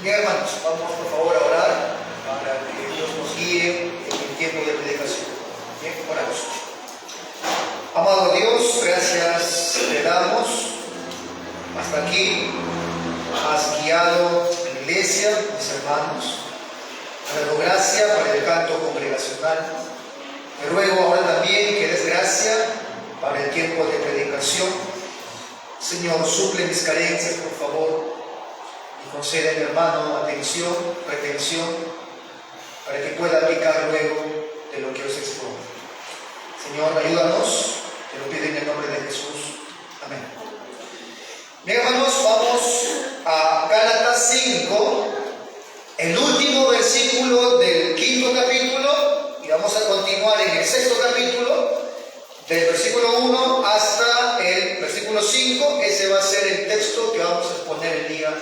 Bien, hermanos, vamos por favor a orar para que Dios nos guíe en el tiempo de predicación. Bien, oramos. Amado Dios, gracias te damos. Hasta aquí has guiado a la iglesia, mis hermanos. Te doy gracia para el canto congregacional. Te ruego ahora también que des gracia para el tiempo de predicación. Señor, suple mis carencias, por favor, y concede a mi hermano atención, retención, para que pueda aplicar luego de lo que os expongo. Señor, ayúdanos, te lo pido en el nombre de Jesús. Amén. Bien, hermanos, vamos a Gálatas 5, el último versículo del 5º capítulo, y vamos a continuar en el 6º capítulo, del versículo 1 hasta el versículo 5. Ese va a ser el texto que vamos a exponer el día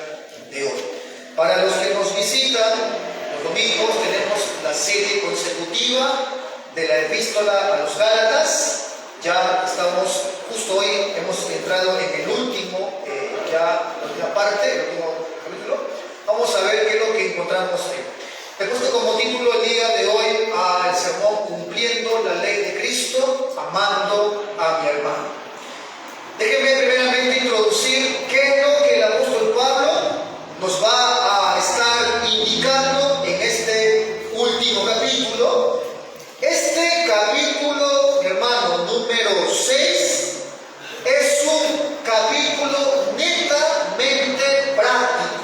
de hoy. Para los que nos visitan los domingos, tenemos la serie consecutiva de la epístola a los Gálatas. Ya estamos, justo hoy hemos entrado en el último, la última parte, el último capítulo. Vamos a ver qué es lo que encontramos ahí. He puesto como título el día de hoy al sermón Cumpliendo la ley de Cristo, amando a mi hermano. Déjenme primeramente introducir qué es lo que el apóstol Pablo nos va a estar indicando en este último capítulo. Este capítulo, hermano, número 6, es un capítulo netamente práctico.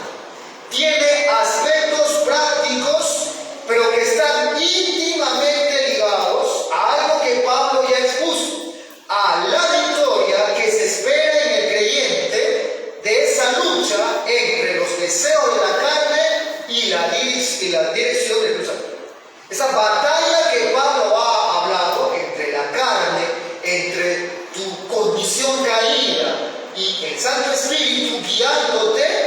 Tiene aspectos prácticos, pero que están íntimamente ligados a algo que Pablo ya expuso, a la victoria que se espera en el creyente de esa lucha entre los deseos de la carne y la dirección del Espíritu Santo. Esa batalla que Pablo ha hablado entre la carne, entre tu condición caída y el Santo Espíritu guiándote,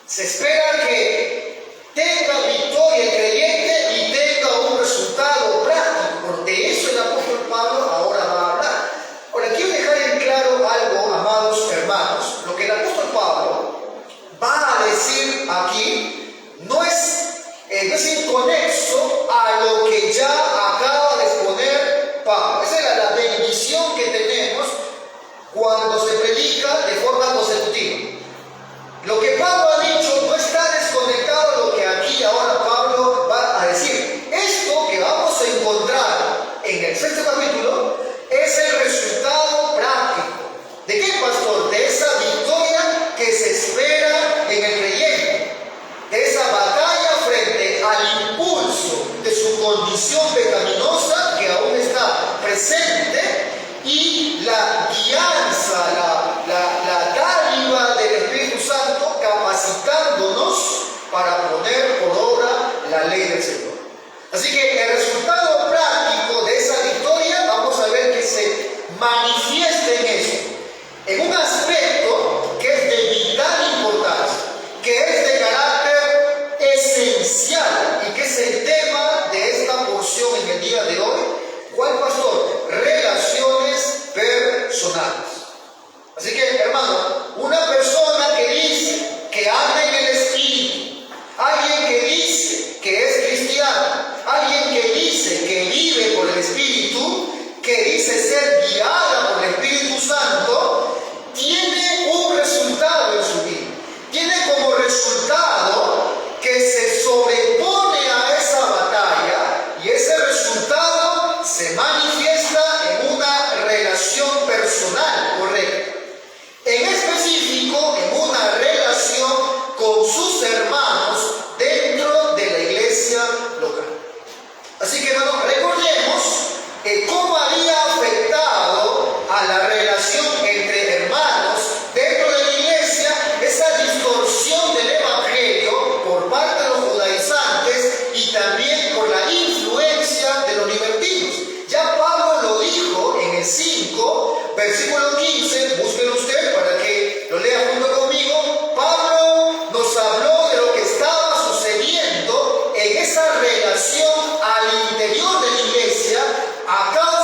se espera que tenga victoria el creyente y tenga un resultado práctico. De eso el apóstol Pablo ahora va a hablar. Ahora, quiero dejar en claro algo, amados hermanos. Lo que el apóstol Pablo va a decir aquí no es inconexo a lo que ya acaba de exponer Pablo. Esa es la bendición que tenemos cuando se predica de forma consecutiva. Lo que Pablo ha dicho no está desconectado a lo que aquí ahora Pablo va a decir. Esto que vamos a encontrar en el 6º capítulo es el resultado práctico. ¿De qué, pastor? De esa victoria que se espera en el creyente. De esa batalla frente al impulso de su condición pecaminosa que aún está presente y la guianza, la dádiva del Espíritu Santo capacitándonos para poner por obra la ley del Señor. Así que el resultado práctico de esa victoria vamos a ver que se manifiesta en eso, en un aspecto que es de vital importancia, que es de carácter esencial y que es el tema de esta porción en el día de hoy. ¿Cuál, pastor? Relaciones personales. Así que, hermano, una persona que dice que anda en el Espíritu, alguien que dice que es cristiano, alguien que dice que vive por el Espíritu, que dice ser guiada por el Espíritu Santo, tiene un resultado en su vida. Tiene como resultado que se sobrepone a esa batalla y ese resultado se manifiesta en una relación personal correcta. En específico, en una relación con sus hermanos dentro de la iglesia local. Así que, hermanos, recordemos cómo había afectado a la relación entre hermanos dentro de la iglesia esa distorsión del evangelio por parte de los judaizantes y también por la influencia de los libertinos. Ya Pablo lo dijo en el 5, versículo 15, búsquelo usted para que lo lea junto conmigo. Pablo nos habló de lo que estaba sucediendo en esa relación al interior de la iglesia a causa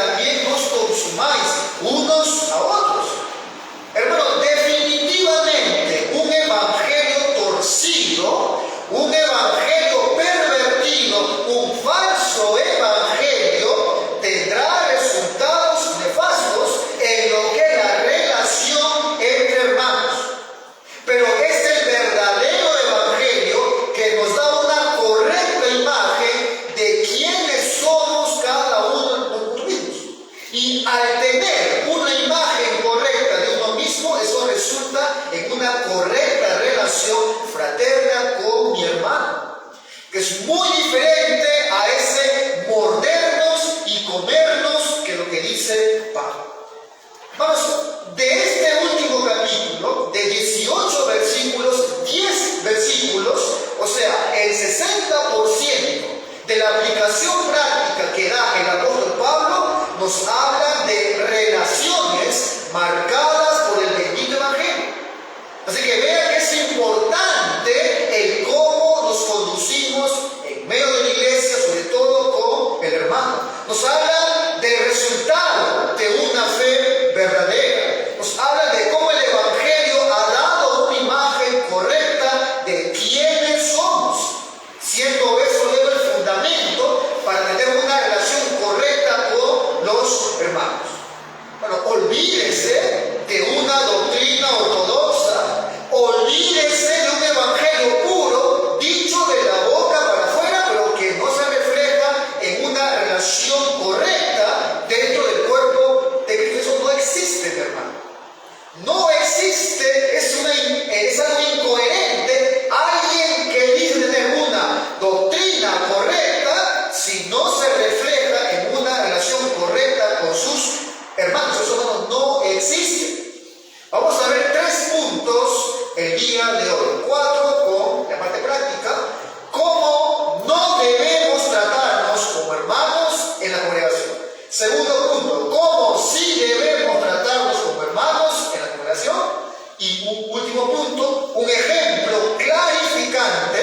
también os consumáis unos a otros. Hermano, definitivamente un evangelio torcido, un evangelio pervertido, un falso evangelio tendrá resultados nefastos en lo que es la relación entre hermanos. Pero es el verdadero evangelio que nos da una correcta imagen de quiénes somos cada uno de nosotros mismos. Y al tener una imagen correcta de uno mismo, eso resulta en una correcta relación fraterna con mi hermano, que es muy diferente a ese mordernos y comernos que lo que dice Pablo. Vamos, de este último capítulo, de 18 versículos, 10 versículos, o sea, el 60% de la aplicación práctica que da el apóstol Pablo nos habla de relaciones marcadas por el bendito evangelio. Así que vean que es importante el cómo nos conducimos en medio de la iglesia, sobre todo con el hermano. Nos habla del resultado de una fe verdadera. Nos habla de cómo el evangelio ha dado una imagen correcta de quiénes somos, siendo eso luego el fundamento para tener una relación correcta con los hermanos. Bueno, olvídese de una doctrina ortodoxa, olvídese de un evangelio puro, dicho de la boca para afuera, pero que no se refleja en una relación correcta dentro del cuerpo de Cristo. Eso no existe, hermano. No existe, es algo incoherente. Alguien que dice tener una doctrina correcta, si no se refleja en una relación correcta con sus hermanos, eso no existe. Vamos a ver 3 puntos el día de hoy. 4 con la parte práctica. Cómo no debemos tratarnos como hermanos en la congregación. Segundo punto, cómo sí debemos tratarnos como hermanos en la congregación. Y un último punto, un ejemplo clarificante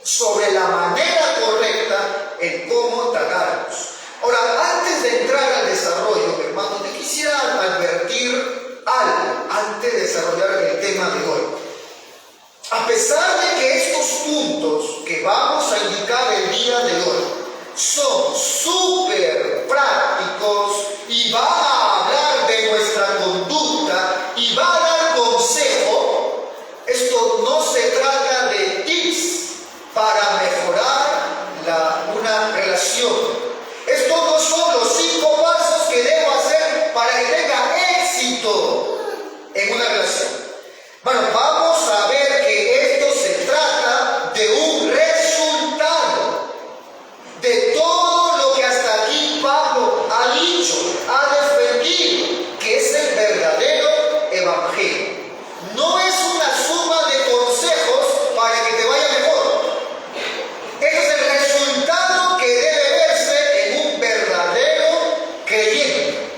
sobre la manera correcta en cómo tratarnos. Ahora, antes de entrar al desarrollo, hermanos, te quisiera advertir algo antes de desarrollar el tema de hoy. A pesar de que estos puntos que vamos a indicar el día de hoy son súper prácticos y va a hablar de nuestra conducta y va a dar consejo, esto no se trata de tips para mejorar una relación. Estos no son los 5 pasos que debo hacer para que tenga éxito en una relación. Bueno, vamos a ver que esto se trata de un resultado de todo lo que hasta aquí Pablo ha dicho, ha defendido, que es el verdadero evangelio. No es una suma de consejos para que te vaya mejor. Este es el resultado que debe verse en un verdadero creyente.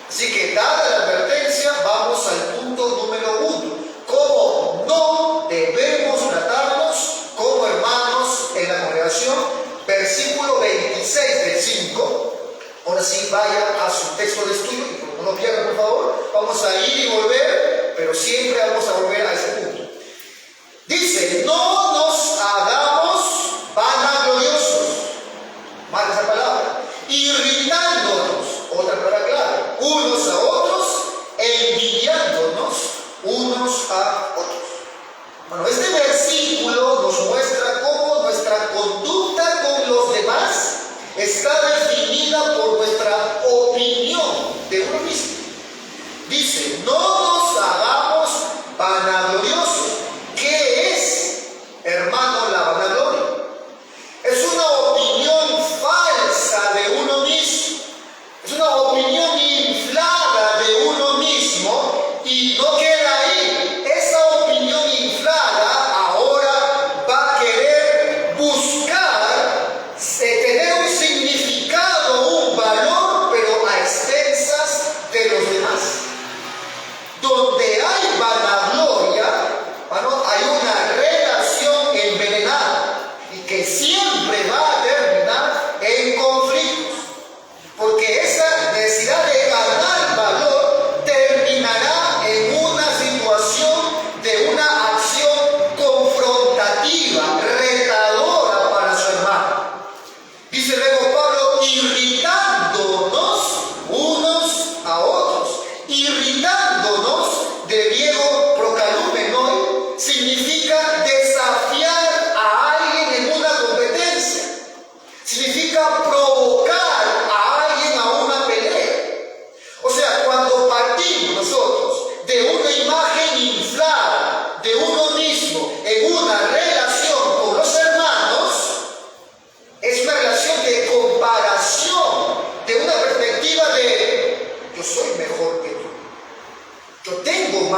Así que, dada la advertencia, vamos al punto número 1. ¿Cómo no debemos tratarnos como hermanos en la congregación? Versículo 26 del 5. Ahora sí, vaya a su texto de estudio y no lo pierdan, por favor. Vamos a ir y volver, pero siempre vamos a volver a ese punto. Dice, no nos hagamos vanagloriosos, mala esa palabra, irritándonos, otra palabra clave, unos a otros, envidiándonos unos a otros. Bueno, este versículo nos muestra cómo nuestra conducta con los demás está definida por nuestra opinión de uno mismo. Dice, no nos hagamos vanagloriosos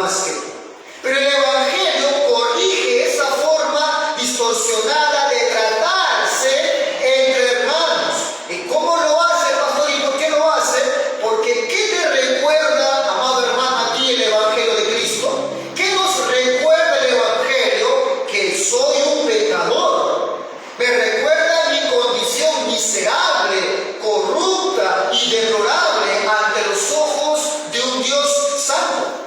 más que tú. Pero el Evangelio corrige esa forma distorsionada de tratarse entre hermanos. ¿Y cómo lo hace, pastor? ¿Y por qué lo hace? Porque ¿qué te recuerda, amado hermano, a ti el Evangelio de Cristo? ¿Qué nos recuerda el Evangelio? Que soy un pecador. Me recuerda mi condición miserable, corrupta y deplorable ante los ojos de un Dios santo.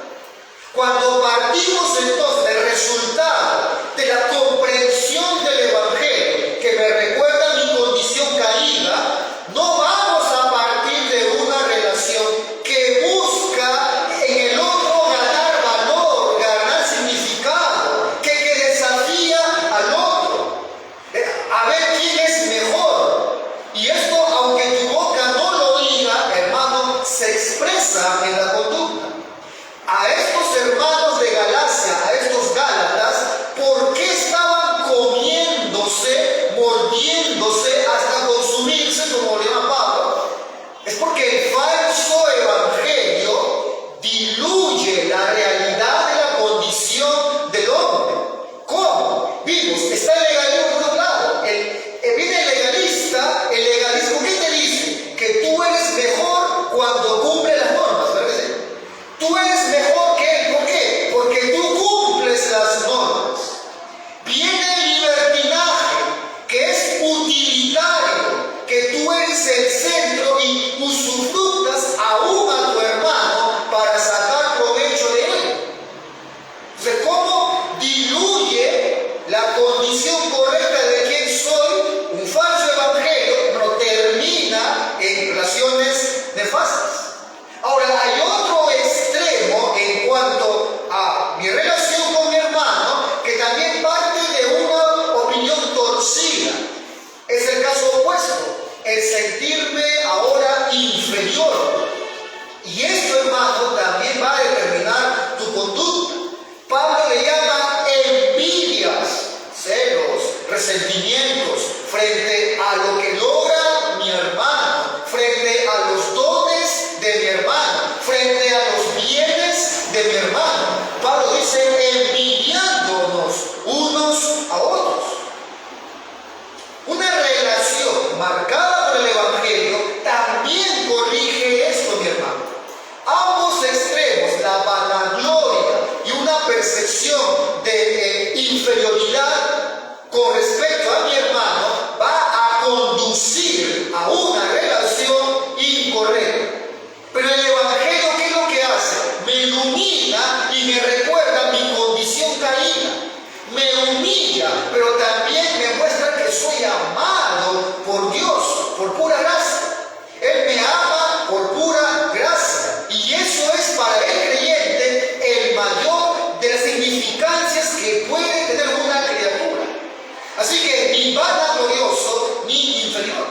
Cuando partimos entonces del resultado de la comprensión del Evangelio, que me recuerda mi condición caída, no vamos a partir de una relación que busca en el otro ganar valor, ganar significado, que desafía al otro, a ver quién es mejor. Y esto, aunque tu boca no lo diga, hermano, se expresa en la conducta. A estos hermanos de Galacia, a estos Gálatas, ¿por qué estaban comiéndose, mordiéndose hasta consumirse, como le llama Pablo? Es porque el falso evangelio diluye la realidad de la condición del hombre. ¿Cómo? Vimos, está el legalismo por un lado. Viene el legalista, el legalismo, ¿qué te dice? Que tú eres mejor cuando cumples las normas, ¿verdad? Tú eres mejor que él. ¿Por qué? Porque tú cumples las normas. Viene el libertinaje, que es utilitario, que tú eres el centro y usufructas aún a tu hermano para sacar provecho de él. Entonces, ¿cómo diluye la condición correcta de quién soy? Un falso evangelio no termina en relaciones nefastas. Ahora, hay otro extremo en cuanto a mi relación con mi hermano, que también parte de una opinión torcida. Es el caso opuesto, el sentirme ahora inferior. Y esto, hermano, también va a determinar tu conducta. Pablo le llama envidias, celos, resentimientos frente a lo que logra mi hermano, frente a los dones de mi hermano, frente a los bienes de mi hermano. Pablo dice envidiándonos unos a otros. Una relación marcada por el Evangelio también corrige esto, mi hermano. Ambos extremos, la vanagloria y una percepción de inferioridad con respecto a mi hermano, va a conducir a una relación incorrecta. Pero el Evangelio, ¿qué es lo que hace? Me ilumina y me recuerda mi condición caída. Me humilla, pero también me muestra que soy amado por Dios, por pura gracia. Él me ama por pura gracia. Y eso es para el creyente el mayor de las significancias que puede tener una criatura. Así que ni vanaglorioso ni inferior.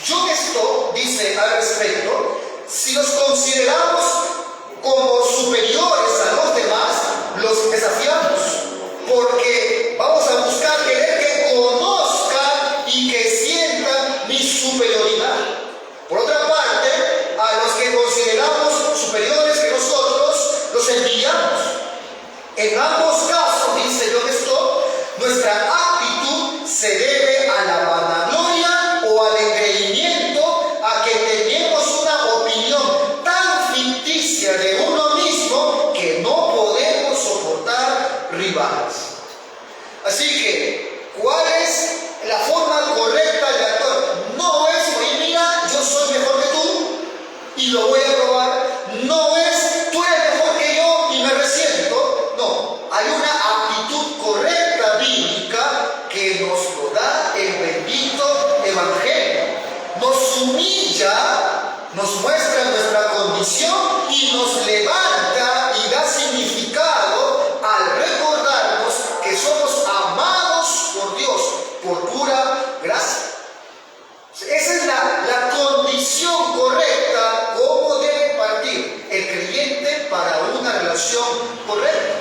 Yo esto, dice al respecto, si nos consideramos como superiores a los demás, los desafiamos. Porque vamos a buscar querer que conozcan y que sientan mi superioridad. Por otra parte, a los que consideramos superiores que nosotros, los envidiamos. En ambos casos, dice John Stott, nuestra actitud se debe a la vanagloria o al engreimiento, a que tenemos una opinión tan ficticia de uno mismo que no podemos soportar rivales. Así que, ¿cuál es la forma correcta de actuar? No es, oye, mira, yo soy mejor que tú y lo voy a probar. No es, tú eres mejor que yo y me resiento. No, hay una actitud correcta bíblica que nos lo da el bendito Evangelio. Nos humilla, nos muestra nuestra condición y nos levanta y da significado al recordarnos que somos amados por Dios por pura gracia. Esa es la condición correcta, cómo debe partir el creyente para una relación correcta.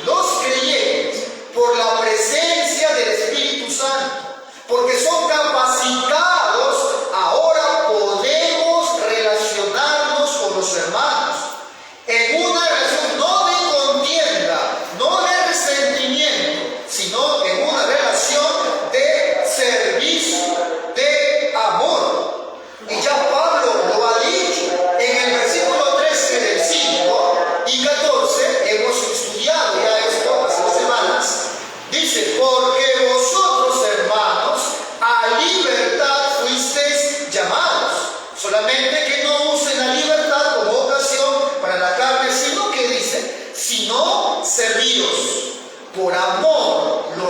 Los creyentes, por la presencia del Espíritu Santo, porque son capacitados, ahora podemos relacionarnos con los hermanos.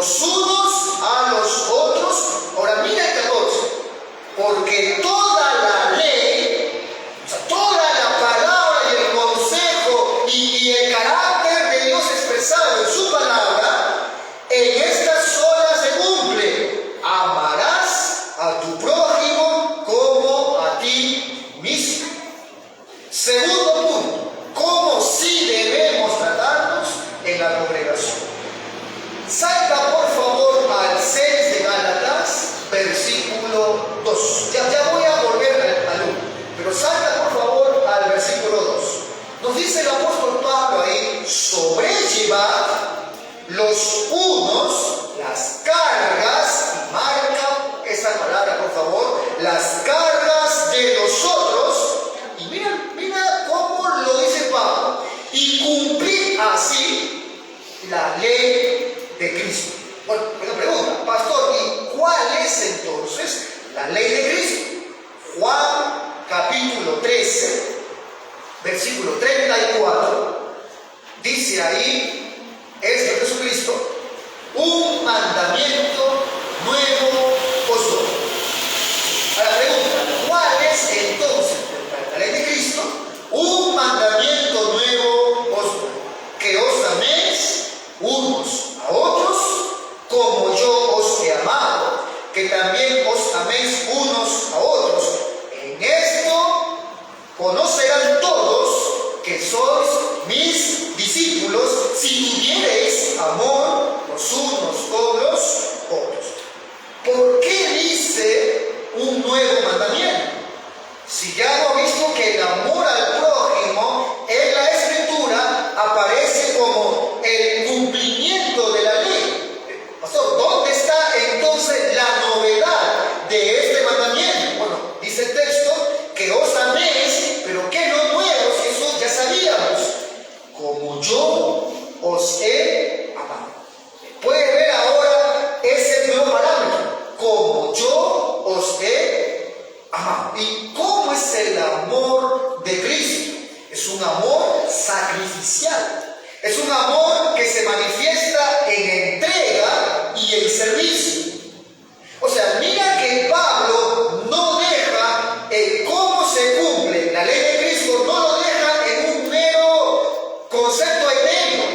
los unos a los otros. Ahora mira el 14. Porque toda la ley, o sea, toda la palabra y el consejo y el carácter de Dios expresado en su palabra, en esta sola se cumple: amarás a tu prójimo como a ti mismo. Segundo punto, ¿cómo sí debemos tratarnos en la congregación? Salta por favor al 6 de Gálatas, versículo 2. Ya voy a volver al 1, pero salta por favor al versículo 2. Nos dice el apóstol Pablo ahí: sobrellevad los unos las cargas, y marca esa palabra por favor, las cargas de los otros. Y mira cómo lo dice Pablo: y cumplid así la ley de Cristo. Bueno, una pregunta, pastor, ¿y cuál es entonces la ley de Cristo? Juan capítulo 13, versículo 34, dice ahí, es de Jesucristo: un mandamiento nuevo os doy. Ahora pregunta, ¿cuál es entonces la ley de Cristo? Un mandamiento nuevo os doy: que os améis unos a otros como yo os he amado, que también os améis unos a otros. En esto conocerán todos que sois mis discípulos, si tuviereis amor los unos con los otros. ¿Por qué dice un nuevo mandamiento? Si ya hemos visto que el amor al prójimo en la Escritura aparece como el cumplimiento de la ley. Pastor, ¿dónde está entonces la novedad de este mandamiento? Bueno, dice el texto que os améis, pero ¿qué es lo nuevo? Si eso ya sabíamos: como yo os he amado. ¿Puede ver ahora ese nuevo parámetro? Como yo os he amado. ¿Y cómo es el amor de Cristo? Es un amor sacrificial. Es un amor que se manifiesta en entrega y en servicio. O sea, mira que Pablo no deja cómo se cumple la ley de Cristo, no lo deja en un mero concepto etéreo,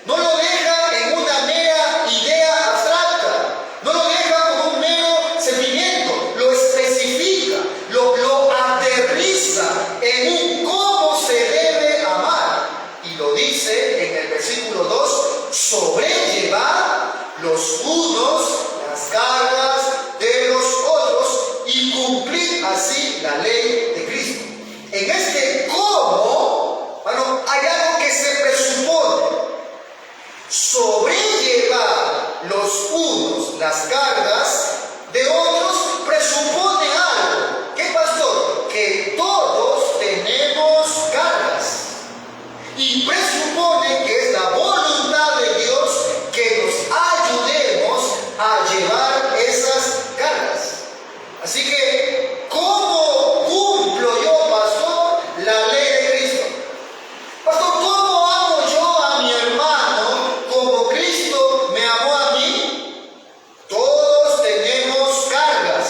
no lo deja en una mera idea abstracta, no lo deja como un mero sentimiento, lo especifica, lo aterriza en un cómo se debe amar. Y lo dice en el versículo 2: sobrellevad los unos las cargas de los otros y cumplid así la ley de Cristo. En este cómo, bueno, hay algo que se presupone. Sobrellevar los unos las cargas de otros presupone algo. ¿Qué, pastor? Que todos tenemos cargas. Y presupone que es la voluntad de Dios que nos ayudemos a llevar esas cargas. Así que, ¿cómo cumplo yo, pastor, la ley de Cristo? Pastor, ¿cómo amo yo a mi hermano como Cristo me amó a mí? Todos tenemos cargas.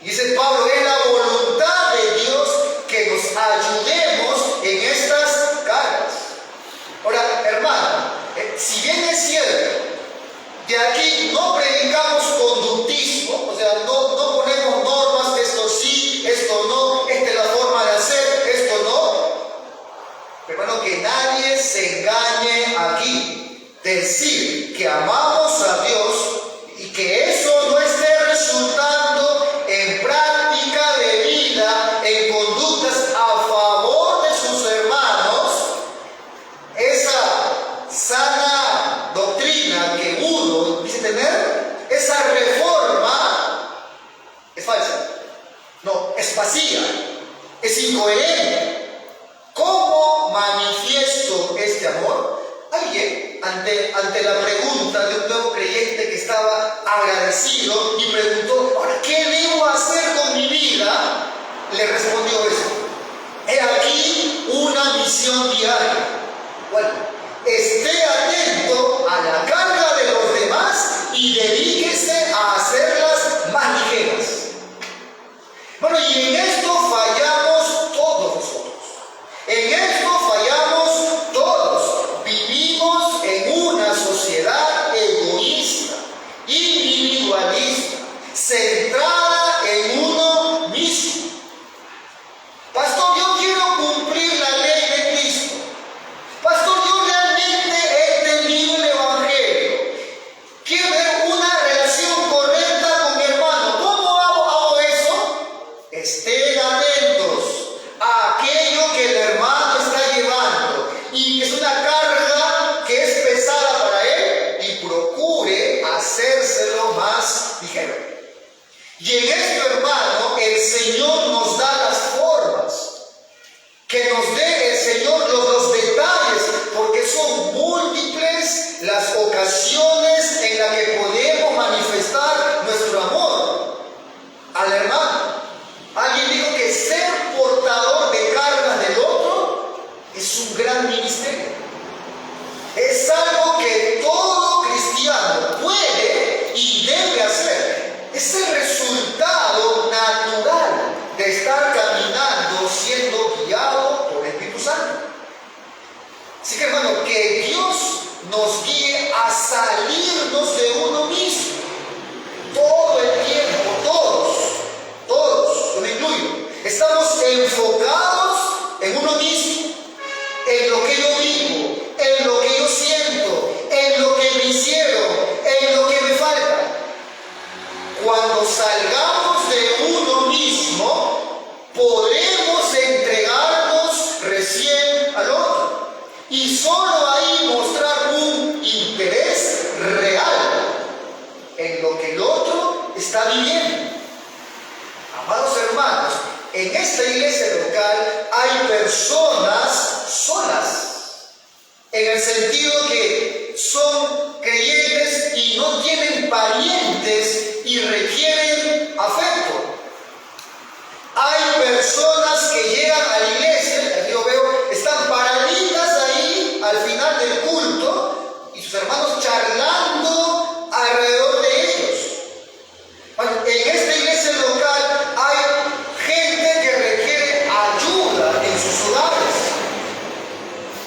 Dice Pablo, es la voluntad de Dios que nos ayudemos en estas cargas. Ahora, hermano, si bien es cierto, de aquí no predicamos conductismo, o sea, no ponemos normas, esto sí, esto no, esta es la forma de hacer, esto no. Hermano, que nadie se engañe aquí. Decir que amamos a Dios y que eso no esté resultando en práctica de vida, en conductas a favor de sus hermanos, esa sana doctrina que uno dice tener, esa reforma es falsa, no, es vacía, es incoherente. ¿Cómo manifiesto este amor? Alguien, ante la pregunta de un nuevo creyente que estaba agradecido y preguntó: ¿ahora qué debo hacer con mi vida?, le respondió eso: he aquí una misión diaria. Bueno, esté atento a la carga de los demás y dedíquese a hacerlas más ligeras. Bueno, y en esto fallamos todos nosotros. En esto fallamos todos. Vivimos en una sociedad egoísta, individualista, centrada en uno mismo. Pastor, yo quiero cumplir la ley de Cristo. Pastor, yo realmente he entendido el Evangelio. Quiero tener una relación correcta con mi hermano. ¿Cómo hago eso? Estén atentos a aquello que el hermano está llevando y es una carga que es pesada para él, y procure hacérselo más ligero. Y en esto, hermano, el Señor nos da las formas, que nos dé el Señor los detalles, porque son múltiples las ocasiones en las que podemos manifestar nuestro amor al hermano. Alguien dijo que ser portador de cargas del otro es un gran ministerio. Es algo que todo cristiano puede y debe hacer. Es el resultado natural de estar caminando siendo guiado por el Espíritu Santo. Así que, hermano, que Dios nos guíe a salirnos de uno mismo todo el tiempo, todos, yo me incluyo. Estamos enfocados en uno mismo, en lo que yo vivo, en lo que yo siento, en lo que me hicieron, en lo que me falta. Cuando salgamos de uno mismo, podemos entregarnos recién al otro y solo ahí mostrar un interés real en lo que el otro está viviendo. Amados hermanos, en esta iglesia local hay personas solas, en el sentido que son creyentes y no tienen parientes y requieren afecto. Hay personas que llegan a la iglesia, aquí yo veo, están paraditas ahí al final del culto y sus hermanos charlando alrededor de ellos. Bueno, en esta iglesia local hay gente que requiere ayuda en sus hogares.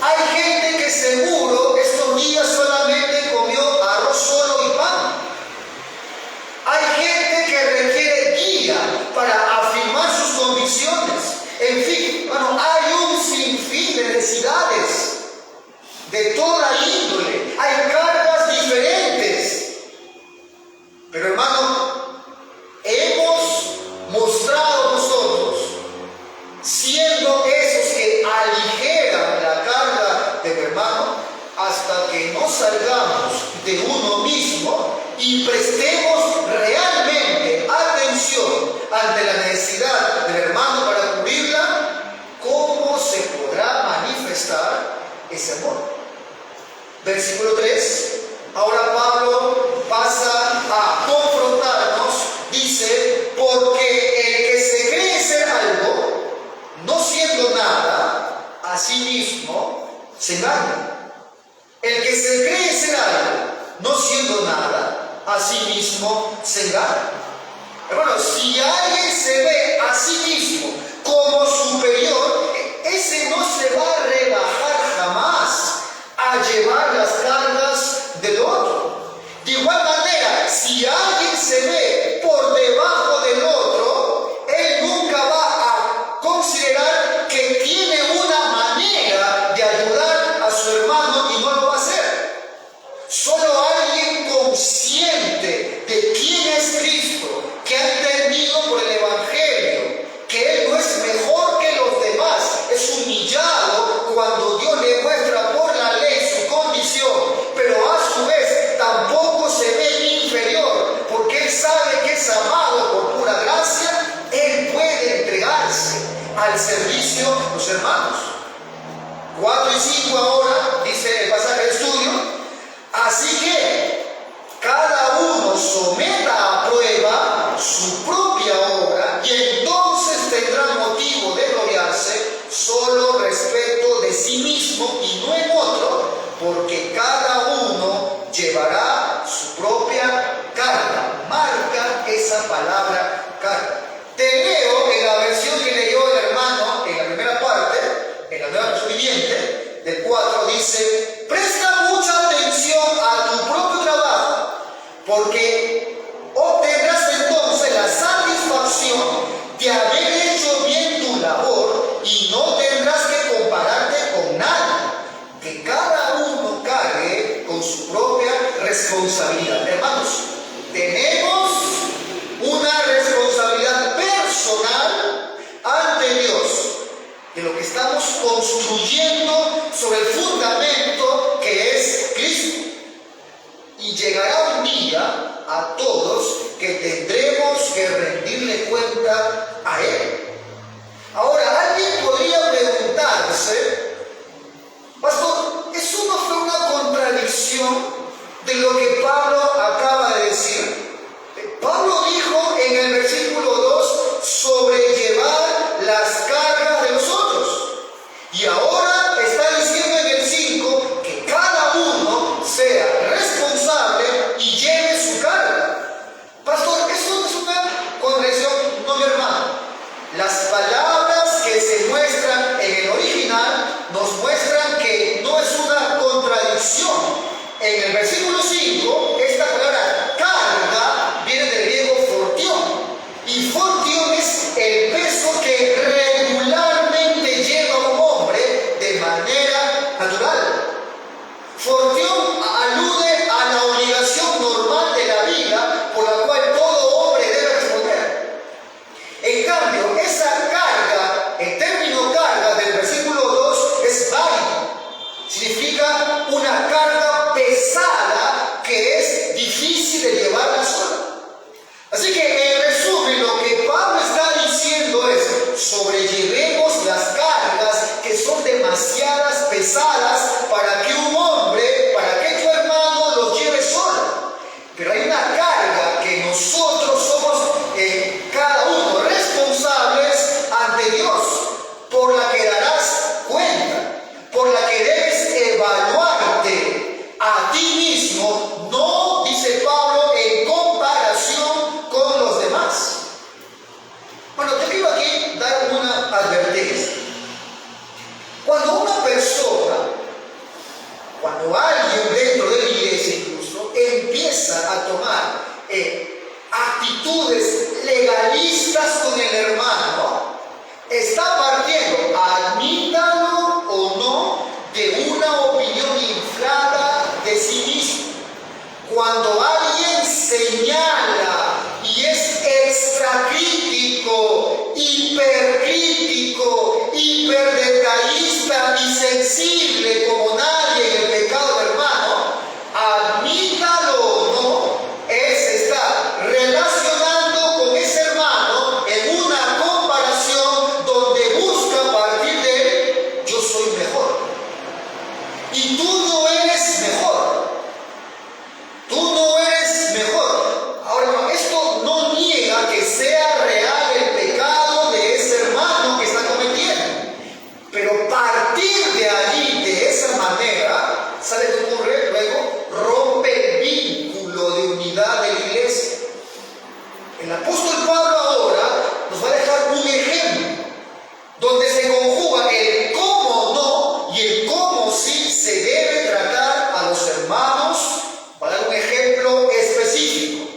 Hay gente que seguro estos días solamente comió arroz solo y pan. Hay gente que requiere guía para afirmar sus convicciones. En fin, bueno, hay un sinfín de necesidades de toda índole. Hay cargas diferentes. Pero, hermano, hemos mostrado nosotros, siendo esos que aligeran la carga del hermano, hasta que no salgamos de uno mismo y prestemos realmente atención ante la necesidad del hermano para cubrirla, ¿cómo se podrá manifestar ese amor? Versículo 3. Ahora Pablo pasa a confrontarnos, dice, porque el que se cree ser algo, no siendo nada, a sí mismo se engaña. El que se cree ser algo, no siendo nada, a sí mismo se engaña. Hermano, si alguien se ve a sí mismo como superior, ese no se va a rebajar jamás a llevar las cargas del otro. De igual manera, si alguien se ve por debajo del otro, él nunca va a considerar que tiene una manera de ayudar a su hermano y no lo va a hacer. Solo alguien consciente de quién es Cristo, que ha entendido por el Evangelio que él no es mejor que los demás, es humillado cuando Dios le muestra por la ley su condición, pero a su vez tampoco se ve inferior, porque él sabe que es amado por pura gracia. Él puede entregarse al servicio de los hermanos. 4 y 5 ahora, dice el pasaje de estudio. Así que cada uno someta a prueba su propia obra, y entonces tendrá motivo de gloriarse solo respecto de sí mismo y no en otro, porque cada uno llevará su propia dice, presta mucha atención a tu propio trabajo, porque obtendrás entonces la satisfacción de haber hecho bien tu labor y no tendrás que compararte con nadie. Que cada uno cargue con su propia responsabilidad. Hermanos, tenemos una responsabilidad personal ante Dios de lo que estamos construyendo sobre el fundamento que es Cristo. Y llegará un día a todos que tendremos que rendirle cuenta a Él. Ahora, alguien podría preguntarse, pastor, ¿eso no fue una contradicción de lo que Pablo acaba de decir? Pablo dijo en el versículo 2 sobrellevar las cargas de los otros. Y ahora está diciendo en el 5 que cada uno sea responsable y lleve su carga. Pastor, ¿eso no es una contradicción? No, mi hermano. Las palabras que se muestran en el original nos muestran que no es una contradicción. En el versículo 5, esta palabra carga viene del griego fortión. Y fortión es el peso que regularmente lleva un hombre de manera natural. Fortión alude a la obligación normal de la vida por la cual todo hombre debe responder. En cambio, esa carga, el término carga del versículo 2 es válido. Significa una carga pesada que es difícil de llevarla sola. Así que en resumen lo que Pablo está diciendo es sobrellevemos las cargas que son demasiadas pesadas para que un hombre, para que tu hermano los lleve solo. Pero hay una carga que nosotros somos cada uno responsables ante Dios, por la que darás cuenta, por la que debes evaluarte a ti mismo, no, dice Pablo, en comparación con los demás. Bueno, te quiero aquí dar una advertencia. Cuando una persona, cuando alguien dentro de la iglesia incluso, empieza a tomar actitudes legalistas con el hermano, está partiendo, admítalo o no, de una opinión inflada de sí mismo. Cuando alguien señala y es extracrítico, hipercrítico, hiperdetallista y sensible como nadie en el pecado del hermano, admítalo o no, él se está relacionando con ese hermano en una comparación donde busca partir de él, yo soy mejor. Y tú no eres mejor. Tú no eres mejor. Ahora, esto no niega que sea real el pecado de ese hermano que está cometiendo. Pero partir de allí, de esa manera, ¿sabe qué ocurre? Luego rompe el vínculo de unidad de la iglesia. El apóstol Pablo ahora nos va a dejar un ejemplo donde se conjuga el cómo no y el cómo sí se debe tratar a los hermanos, para dar un ejemplo específico.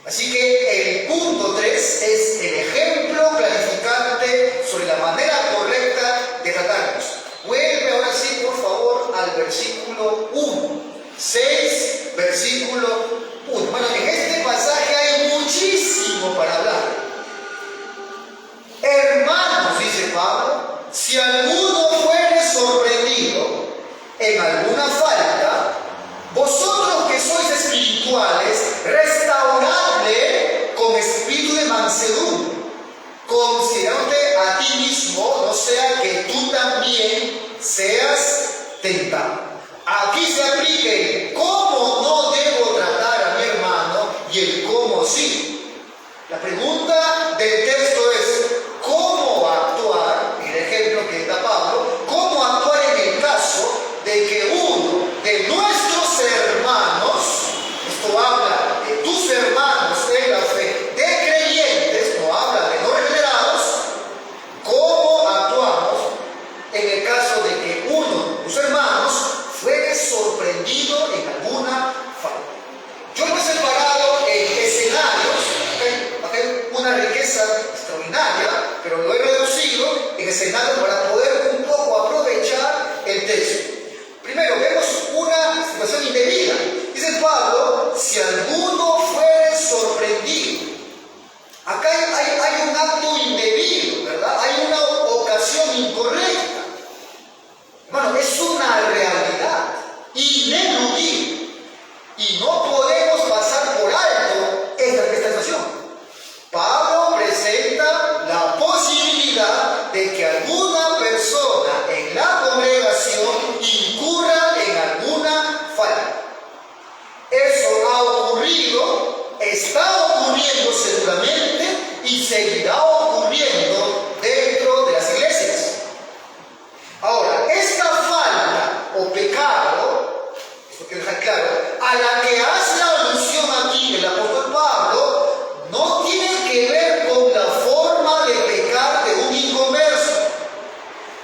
Así que el punto 3 es el ejemplo clarificante sobre la manera correcta de tratarlos. Vuelve ahora sí, por favor, al versículo 1. 6, versículo 1. Bueno, en este pasaje hay muchísimo para hablar. Hermanos, dice Pablo, si alguno fuere sorprendido en alguna falta, vosotros que sois espirituales, restauradle con espíritu de mansedumbre, considerándote a ti mismo, no sea que tú también seas tentado. Aquí se aplica el cómo no debo tratar a mi hermano y el cómo sí. La pregunta del texto es cómo actuar, el ejemplo que da Pablo, cómo actuar en el caso de que uno de nuestros hermanos, esto habla de tus hermanos en la fe, de creyentes, no habla de no regenerados, cómo actuamos en el caso de que uno de tus hermanos escenario para poder un poco aprovechar el texto. Primero, vemos una situación indebida. Dice Pablo, si alguno fuere sorprendido. Acá hay un acto indebido, ¿verdad? Hay una ocasión incorrecta. Bueno, es una realidad ineludible. Y no podemos pasar por alto esta situación. Pablo presenta la posibilidad de que alguna persona en la congregación incurra en alguna falta. Eso ha ocurrido, está ocurriendo seguramente y seguirá ocurriendo dentro de las iglesias. Ahora, esta falta o pecado, esto quiero dejar claro, a la que hace alusión aquí el apóstol Pablo, no tiene que ver con la forma de pecar de un inconverso.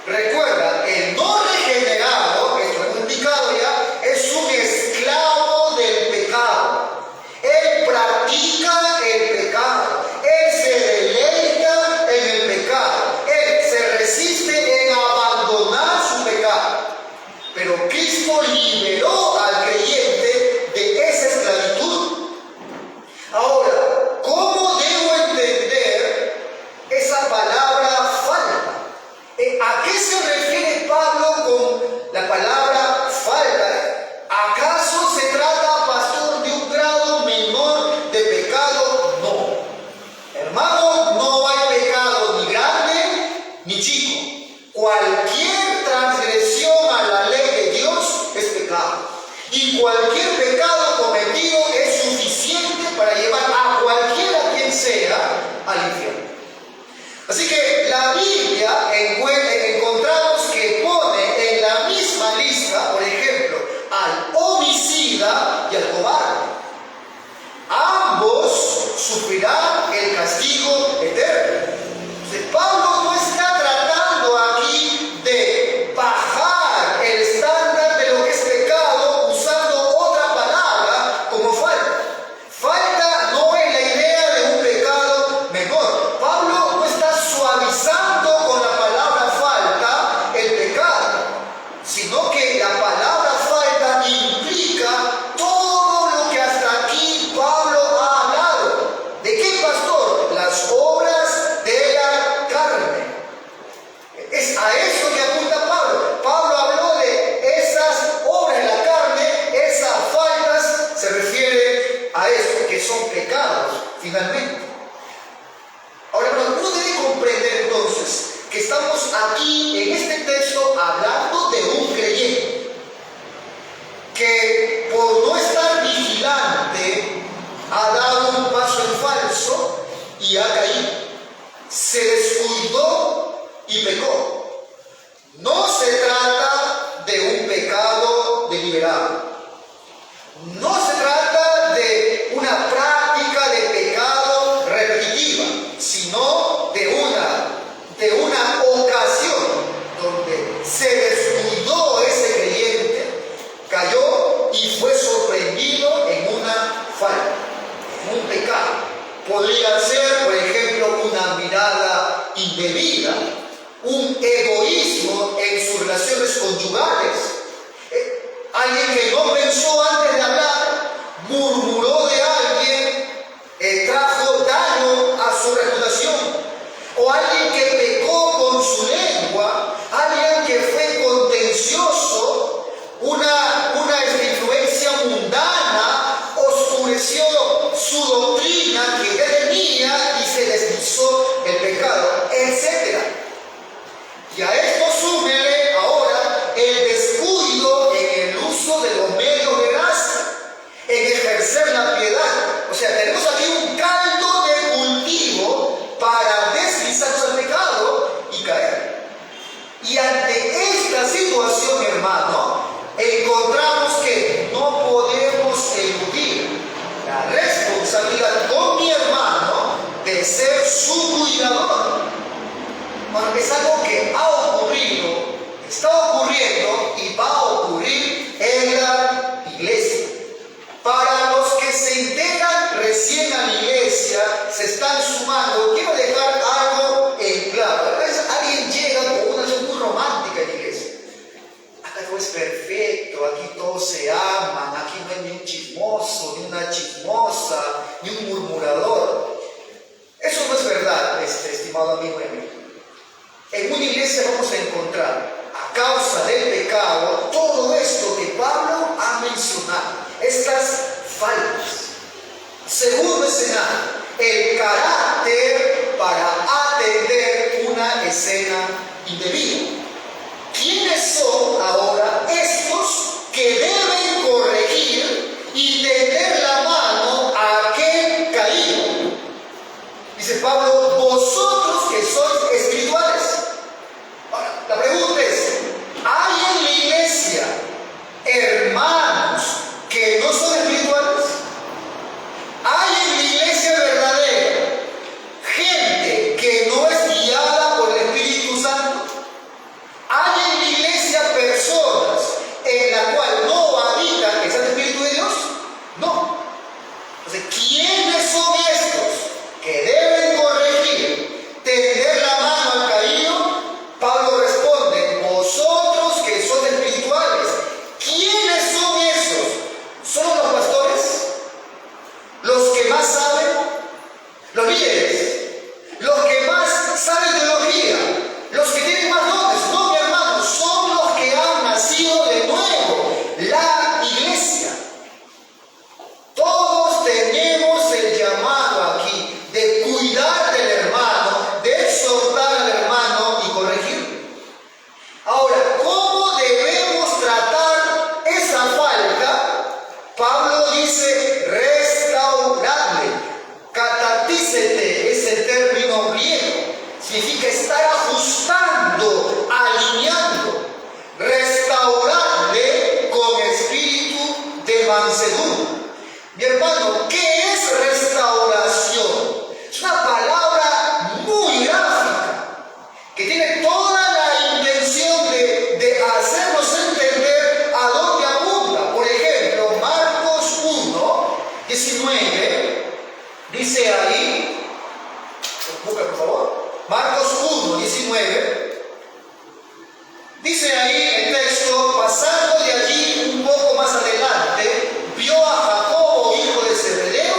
Recuerda, el no regenerado, esto lo hemos indicado ya, es un esclavo del pecado. Él practica el pecado, él se deleita en el pecado, él se resiste en abandonar su pecado. Pero Cristo liberó al creyente de esa esclavitud. Ahora, ¿cómo debo entender esa palabra falta? ¿A qué se refiere Pablo con la palabra falta? ¿Acaso se trata, pastor, de un grado menor de pecado? No. Hermano, no hay pecado ni grande ni chico. Cualquier transgresión a la ley de Dios es pecado. Y cualquier pecado cometido es suficiente para llevar a cualquiera quien sea al infierno. Así que la Biblia encontramos que pone en la misma lista, por ejemplo, al homicida y al cobarde. Ambos sufrirán el castigo eterno. Entonces, Pablo no está tratando aquí de bajar el estándar de lo que es pecado usando otra palabra como falta. Falta no es la idea de un pecado menor. Pablo no está suavizando con la palabra falta el pecado, sino que la palabra falta implica todo lo que hasta aquí Pablo ha hablado. ¿De qué, pastor? Las obras de la carne. Es a eso que apunta Pablo. Pablo habló de esas obras de la carne, esas faltas, se refiere a eso, que son pecados, finalmente. Ahora, uno debe comprender entonces que estamos aquí en este texto hablando de un creyente que por no estar vigilante ha dado un paso en falso y ha caído. Se descuidó y pecó. No se trata de un pecado deliberado. No se trata de una práctica de pecado repetitiva, sino de una ocasión donde se descuidó ese creyente, cayó y fue sorprendido en una falta, en un pecado. Podría ser, por ejemplo, una mirada indebida, un egoísmo en sus relaciones conyugales. Alguien que no pensó antes de hablar, murmuró de alguien, trajo daño a su reputación. O alguien que pecó con su lengua, alguien que fue contencioso, una influencia mundana, oscureció su doctrina que ya tenía y se deslizó el pecado, etc. Y a esto súmele ahora el descuido en el uso de los medios de gracia, en ejercer la piedad. O sea, tenemos aquí un caldo de cultivo para deslizarnos al pecado y caer. Y ante esta situación, hermano, encontramos que no podemos eludir la responsabilidad con mi hermano de ser su cuidador. Bueno, es algo que ha ocurrido, está ocurriendo y va a ocurrir en la iglesia. Para los que se integran recién a la iglesia, se están sumando. Quiero dejar algo en claro. A veces alguien llega con es perfecto, aquí todos se aman, aquí no hay ni un chismoso, ni una chismosa, ni un murmurador. Eso no es verdad, estimado amigo y amiga. En una iglesia vamos a encontrar, a causa del pecado, todo esto que Pablo ha mencionado, estas faltas. Segundo escenario, el carácter para atender una escena indebida. ¿Quiénes son ahora estos que deben corregir y tender la mano a aquel caído? Dice Pablo, vosotros que sois espirituales. Ahora, la pregunta es, ¿hay en la iglesia hermanos que no son espirituales? ¿Hay en la iglesia verdadera gente que no es guiada por el Espíritu Santo? ¿Hay en la iglesia personas en la cual no habita el Santo Espíritu de Dios? No. Entonces, ¿quiénes son estos que deben corregir, tender la mano al caído? Pablo responde, vosotros que sois espirituales. ¿Quiénes son esos? ¿Son los pastores? ¿Los que más saben? ¿Los líderes? ¿Los que más saben teología? ¿Los que tienen más dones? No, mi hermano, son los que han nacido de nuevo, la iglesia. Todos tenemos el llamado aquí de cuidar del hermano, de exhortar al hermano y corregirlo. Ahora, ¿cómo debemos tratar esa falta? Pablo dice, restauradle. Catartícete es el término griego. Significa estar ajustando, alineando. Restauradle con espíritu de mansedumbre. Mi hermano, ¿qué es restauración? Es una palabra muy gráfica, que tiene toda la intención de hacernos entender a dónde apunta. Por ejemplo, Marcos 1, 19, dice ahí, busca por favor, Marcos 1, 19, dice ahí el texto, pasando de allí un poco más adelante, vio a Jacobo, hijo de Zebedeo,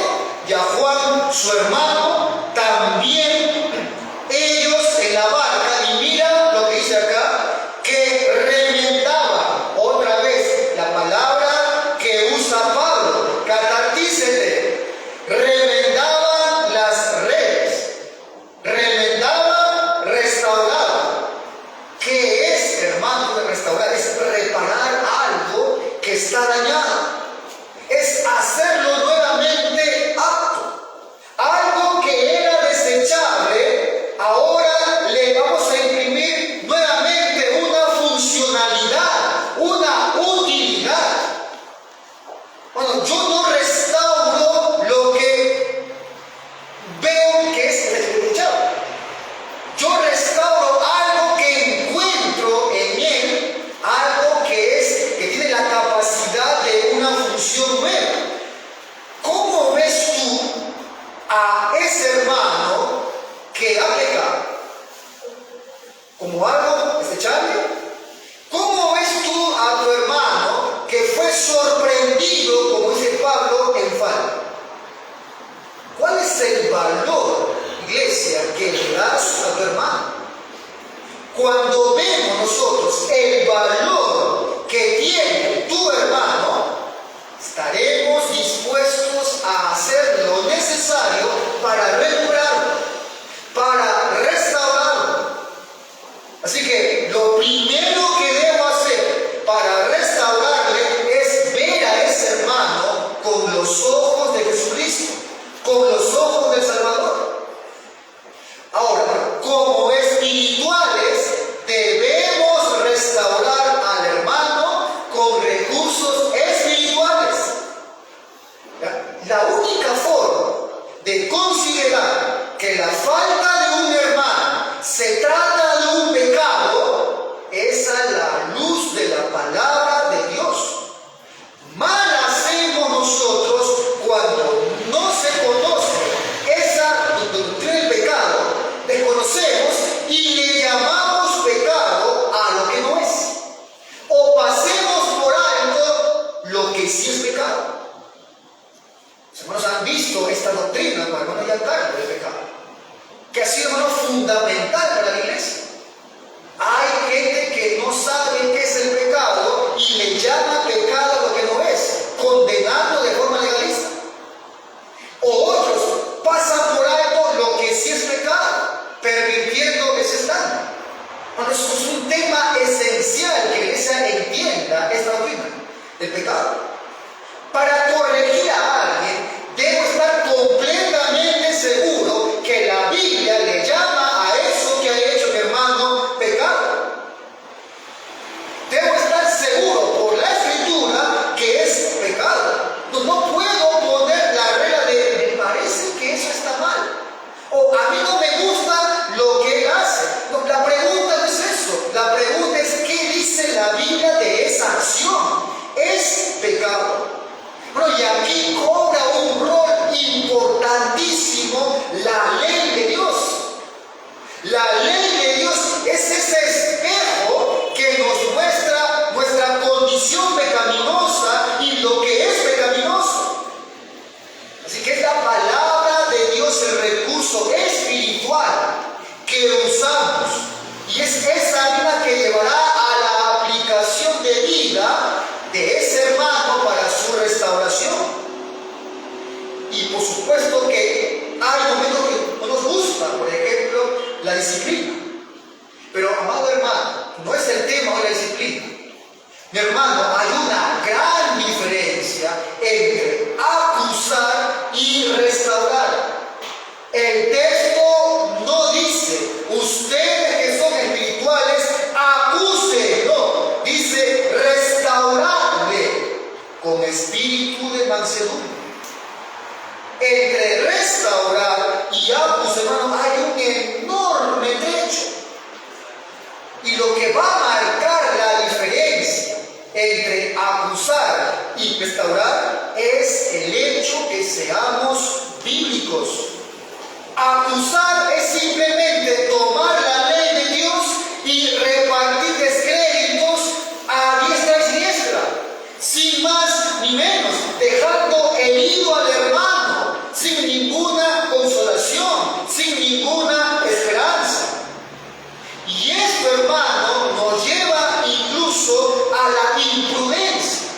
y a Juan, su hermano, también ellos en la barca, y mira lo que dice acá, que remendaban, otra vez la palabra que usa Pablo, catartícete, remendaban las redes, remendaban, restauraban. ¿Qué es, hermano, de restaurar? Es reparar algo que está dañado. Es hacerlo nuevamente apto. Algo que era desechable, ahora le vamos a imprimir nuevamente una funcionalidad, una utilidad. Bueno, yo no restauro lo que veo que es desechable. Yo restauro algo que encuentro en él, algo que tiene la capacidad de una función nueva. ¿Cómo ves tú a ese hermano que ha pecado? ¿Como algo desechable? ¿Cómo ves tú a tu hermano que fue sorprendido, como dice Pablo, en falta? ¿Cuál es el valor, iglesia, que le das a tu hermano? Cuando vemos nosotros el valor que tiene tu hermano, estaremos dispuestos a hacer lo necesario para recuperarlo, para restaurarlo. Así que lo primero que debo hacer para restaurarle es ver a ese hermano con los ojos de Jesucristo, con los ojos del Salvador. Ahora, como espirituales, debemos restaurar al hermano con recursos espirituales. La única forma de considerar que la falta de un hermano se trata de un pecado es a la luz de la palabra de Dios. Mal hacemos nosotros cuando no se conoce esa doctrina del pecado, desconocemos y le llamamos pecado a lo que no es. O pasemos sí es pecado. Los hermanos han visto esta doctrina, hermano Giancarlo, del pecado, que ha sido, hermano, fundamental para la iglesia. Hay gente que no sabe qué es el pecado y le llama pecado a lo que no es, condenando de forma legalista. O otros pasan por alto lo que sí es pecado, pervirtiendo ese estándar. Bueno, eso es un tema esencial que la iglesia entienda esta doctrina del pecado. Para corregir a alguien, debo estar completamente seguro que la Biblia le llama a eso que ha hecho mi hermano pecado. Debo estar seguro por la Escritura que es pecado. No puedo poner la regla de me parece que eso está mal, o a mí no me gusta lo que él hace. No, la pregunta no es eso. La pregunta es ¿qué dice la Biblia de esa acción? Es pecado. Bueno, y aquí cobra un rol importantísimo la ley de Dios. La ley de Dios es ese espejo que nos muestra nuestra condición pecaminosa y lo que es pecaminoso. Así que es la palabra de Dios el recurso espiritual que usamos, y es esa misma que llevará a la aplicación de vida de ese hermano para su restauración. Y por supuesto que hay momentos que no nos gusta, por ejemplo, la disciplina. Pero, amado hermano, no es el tema de la disciplina. Mi hermano, hay una gran diferencia entre acusar y restaurar. El texto no dice, ustedes que son espirituales, acusen, no, dice restaurarle con espíritu de mansedumbre. Entre restaurar y acusar, hermano, hay un enorme trecho. Y lo que va a marcar la diferencia entre acusar y restaurar es el hecho que seamos bíblicos. Acusar es simplemente tomar la ley de Dios y repartir descréditos a diestra y siniestra, sin más ni menos, dejando herido al hermano, sin ninguna consolación, sin ninguna esperanza. Y esto, hermano, nos lleva incluso a la imprudencia.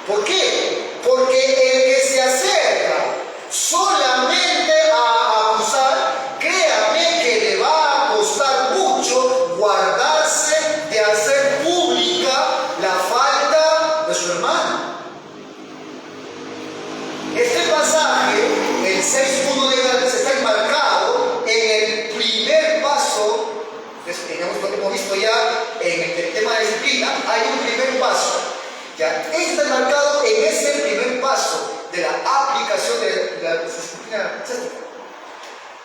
¿Por qué? Porque el que se acerca solamente a acusar, créame que le va a costar mucho guardarse de hacer pública la falta de su hermano. Este pasaje, el 6.1 de Gálatas, está enmarcado en el primer paso. Hemos visto ya en el tema de la disciplina, hay un primer paso. Ya, está enmarcado en ese primer paso de la aplicación de la disciplina eclesiástica.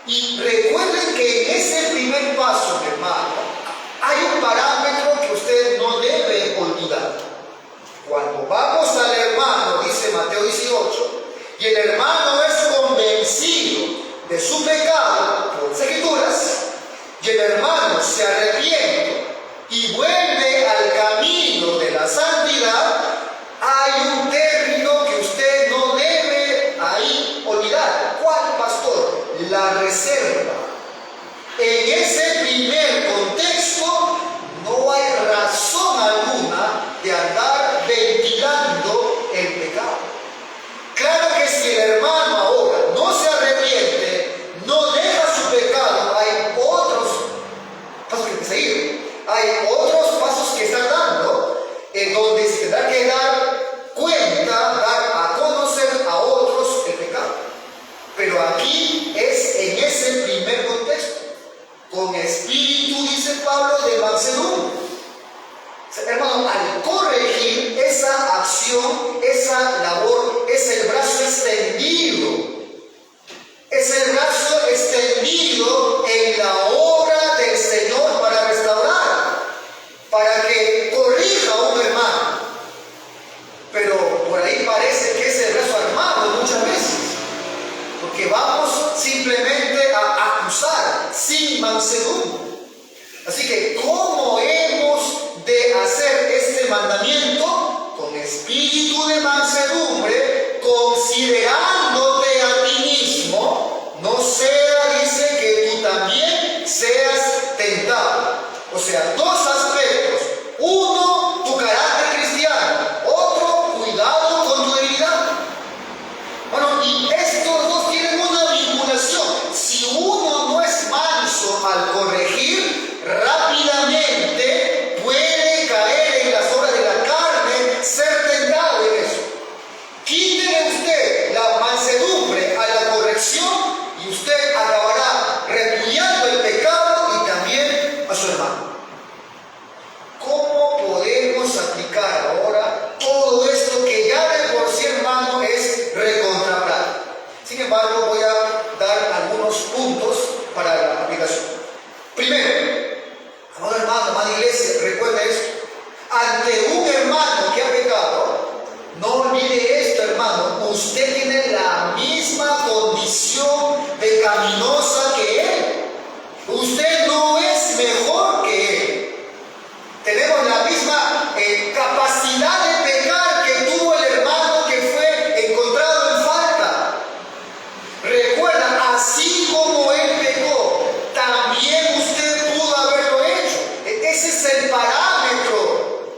Y recuerden que en ese primer paso, mi hermano, hay un parámetro que usted no debe olvidar. Cuando vamos al hermano, dice Mateo 18, y el hermano es convencido de su pecado por las Escrituras, y el hermano se arrepiente y vuelve al camino de la santidad, hay un término que usted no debe ahí olvidar. ¿Cuál, pastor? La reserva. En ese primer contexto no hay razón alguna de andar ventilando el pecado. Claro que si el hermano ahora no se arrepiente, no deja su pecado, hay otros pasos que hay que seguir. Hay otros pasos que están dando, en donde se tendrá que dar cuenta, dar a conocer a otros el pecado. Pero aquí es en ese primer contexto, con espíritu, dice Pablo, de mansedumbre. Hermano, al corregir esa acción, esa labor, es el brazo extendido. Es el brazo extendido en la obra del Señor para restaurar, para que corrija a un hermano. Pero por ahí parece que es el brazo armado muchas veces, porque vamos simplemente a acusar sin mansedumbre. Así que, ¿cómo hemos de hacer este mandamiento? Con espíritu sea, dos aspectos. Uno, tu carácter cristiano. Otro, cuidado con tu debilidad. Bueno, y estos dos tienen una vinculación. Si uno no es manso al corregir, rápidamente puede caer en las obras de la carne, ser tentado en eso. Quítele usted la mansedumbre a la corrección y usted acabará repudiando el pecado y también a su hermano. ¿Cómo podemos aplicar ahora todo esto que ya de por sí, hermano, es recontra práctico? Sin embargo, voy a dar algunos puntos para la aplicación. Primero, amado hermano, amada iglesia, recuerda esto. Ante un hermano que ha pecado, no olvide esto, hermano, usted tiene la misma condición pecaminosa que él. Usted no es mejor que él. Tenemos la misma capacidad de pecar que tuvo el hermano que fue encontrado en falta. Recuerda, así como él pecó, también usted pudo haberlo hecho. Ese es el parámetro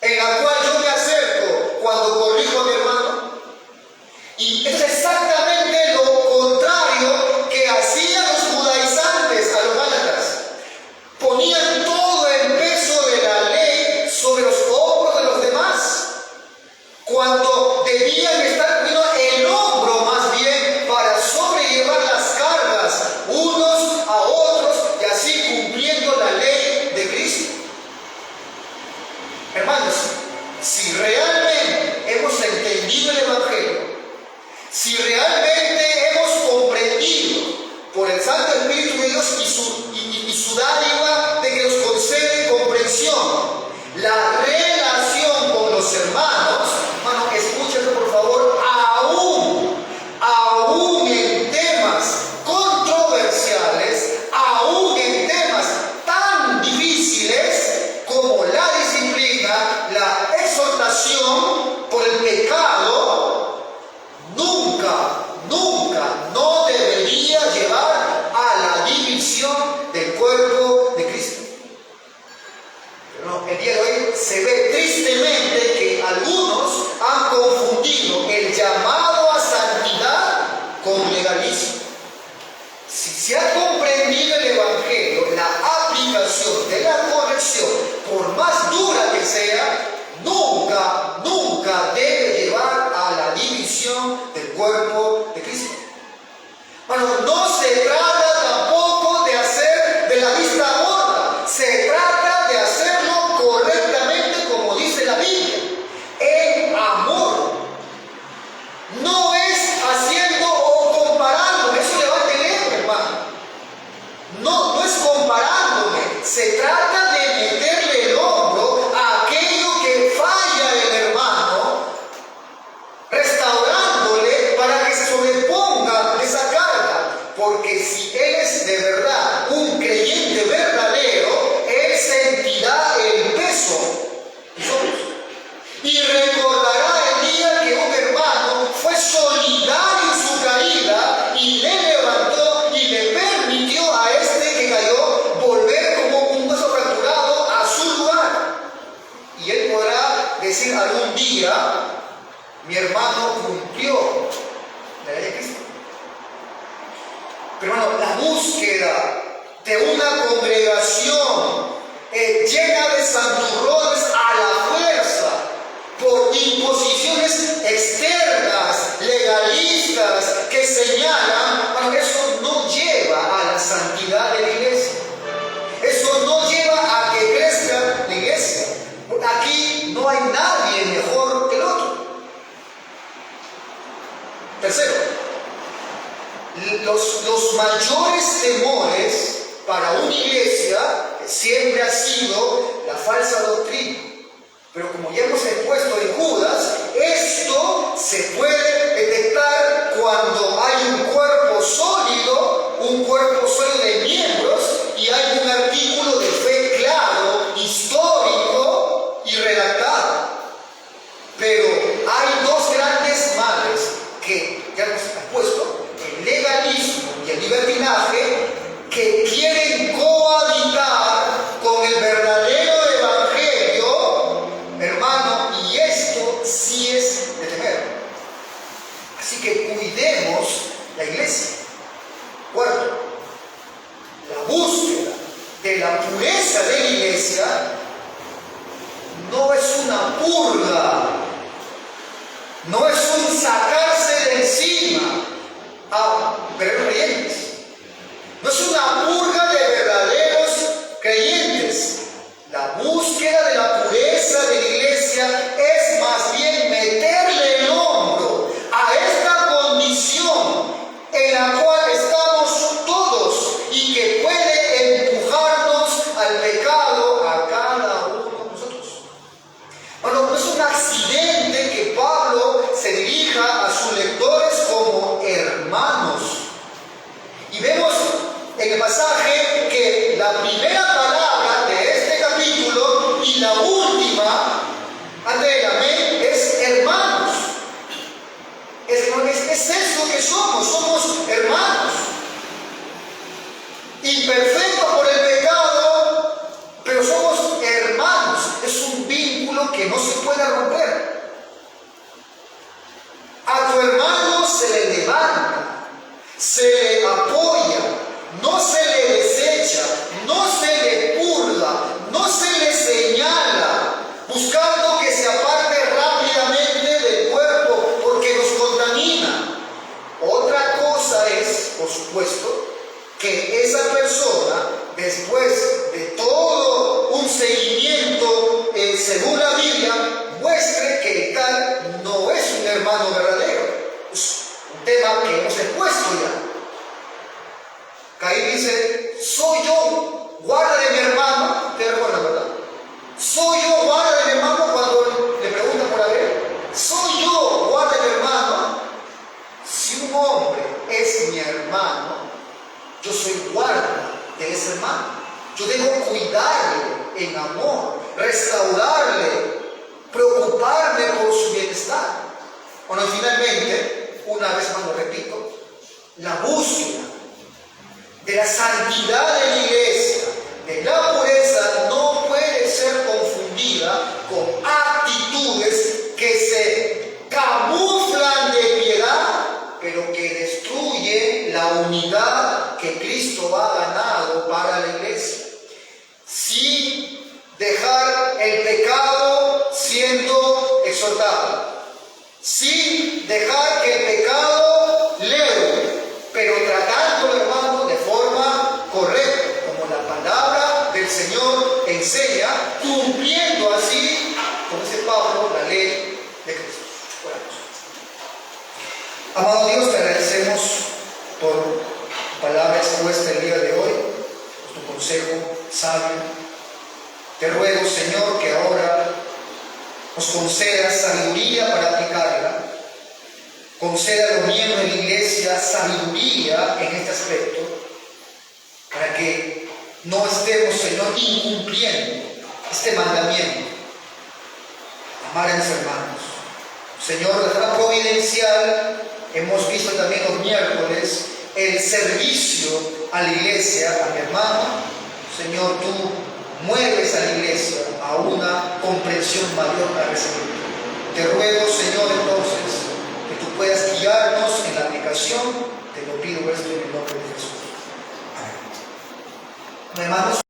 en el cual yo me acerco cuando corrijo a mi hermano. Y es exactamente lo contrario que hacían los judaizantes a los gálatas. Ponían todo el peso de la ley sobre los hombros de los demás, cuando debían estar poniendo el hombro más bien para sobrellevar las cargas unos a otros y así cumpliendo la ley de Cristo. Hermanos, si realmente hemos entendido el Evangelio, si realmente hemos comprendido por el Santo Espíritu de Dios y su dádiva de que nos concede comprensión, la relación con los hermanos, hermano, escúchenlo por favor, aún en temas controversiales, aún en temas tan difíciles como la disciplina, la exhortación por el pecado, nunca no debería llevar a la división del cuerpo de Cristo. Pero no, el día de hoy se ve tristemente que algunos han confundido el llamado a santidad con legalismo. Si se ha comprendido el Evangelio, la aplicación de la corrección, por más dura que sea, nunca debe llevar a la división del cuerpo de Cristo. Bueno, no se trata tampoco de hacer de la vista gorda, se trata de hacerlo correctamente como dice la Biblia, en amor. No es haciendo o comparándome, eso levante el ego, hermano. No es comparándome, se trata de meterle el hombro a aquello que falla el hermano, restaurándole para que se sobreponga de esa carga. Porque si él es de verdad un creyente verdadero, él sentirá el peso y recordará el día que un hermano fue solidario en su caída y le levantó y le permitió a este que cayó volver como un hueso fracturado a su lugar. Y él podrá decir algún día: mi hermano cumplió la ley de Cristo. Pero hermano, la búsqueda de una congregación llena de santurrones a la fuerza por imposiciones externas, legalistas, que señalan, bueno, eso no lleva a la santidad de la iglesia. Eso no lleva a que crezca la iglesia. Aquí no hay nadie mejor que el otro. Tercero, los mayores temores para una iglesia siempre ha sido la falsa doctrina. Pero como ya hemos expuesto en Judas, esto se puede detectar cuando hay un cuerpo sólido de miembros y hay un artículo de fe claro, histórico y redactado. Pero hay dos grandes males que ya hemos expuesto: el legalismo y el libertinaje, que quieren cohabitar con no es una purga, no es un sacarse de encima a creyentes, no es una purga de verdaderos creyentes. La búsqueda de la pureza de la iglesia es más bien meterle el hombro a esta condición en la cual estamos todos y que puede empujarnos al pecado a cada uno de nosotros. Bueno, no es un accidente que Pablo se dirija a sus lectores como hermanos. Y vemos en el pasaje que la primera palabra de este capítulo y la última, antes del amén, es hermanos. Es eso que somos hermanos. Imperfectos por el pecado, pero somos hermanos. Es un vínculo que no se puede romper. A tu hermano se le levanta, se le apoya, no se le desecha, no se le purga, no se le señala, buscando que se aparte rápidamente del cuerpo porque nos contamina. Otra cosa es, por supuesto, que esa persona, después de todo un seguimiento según la Biblia, muestre que el tal no es un hermano verdadero. Es un tema que hemos expuesto ya. Caín dice, soy yo, guarda de mi hermano. ¿Te recuerdas, verdad? Soy yo, guarda de mi hermano, cuando le pregunta por Abel. Soy yo, guarda de mi hermano. Si un hombre es mi hermano, yo soy guarda de ese hermano. Yo debo cuidarle en amor, restaurarle, preocuparme por su bienestar. Bueno, finalmente, una vez más lo repito, la búsqueda de la santidad de la iglesia, de la pureza, no puede ser confundida con actitudes que se camuflan de piedad, pero que destruyen la unidad que Cristo ha ganado para la iglesia. Sin dejar el pecado siendo exhortado, sin dejar que el pecado leude, pero tratándolo, hermano, de forma correcta, como la palabra del Señor enseña, cumpliendo así, como dice Pablo, la ley de Cristo. Amado Dios, te agradecemos por tu palabra expuesta el día de hoy, por tu consejo sabio. Te ruego, Señor, que ahora nos concedas sabiduría para aplicarla. Conceda a los miembros de la iglesia sabiduría en este aspecto, para que no estemos, Señor, incumpliendo este mandamiento. Amar a los hermanos. Señor, de forma providencial, hemos visto también los miércoles el servicio a la iglesia, a mi hermano. Señor, tú mueves a la iglesia a una comprensión mayor para recibir. Te ruego, Señor, entonces, que tú puedas guiarnos en la aplicación. Te lo pido esto en el nombre de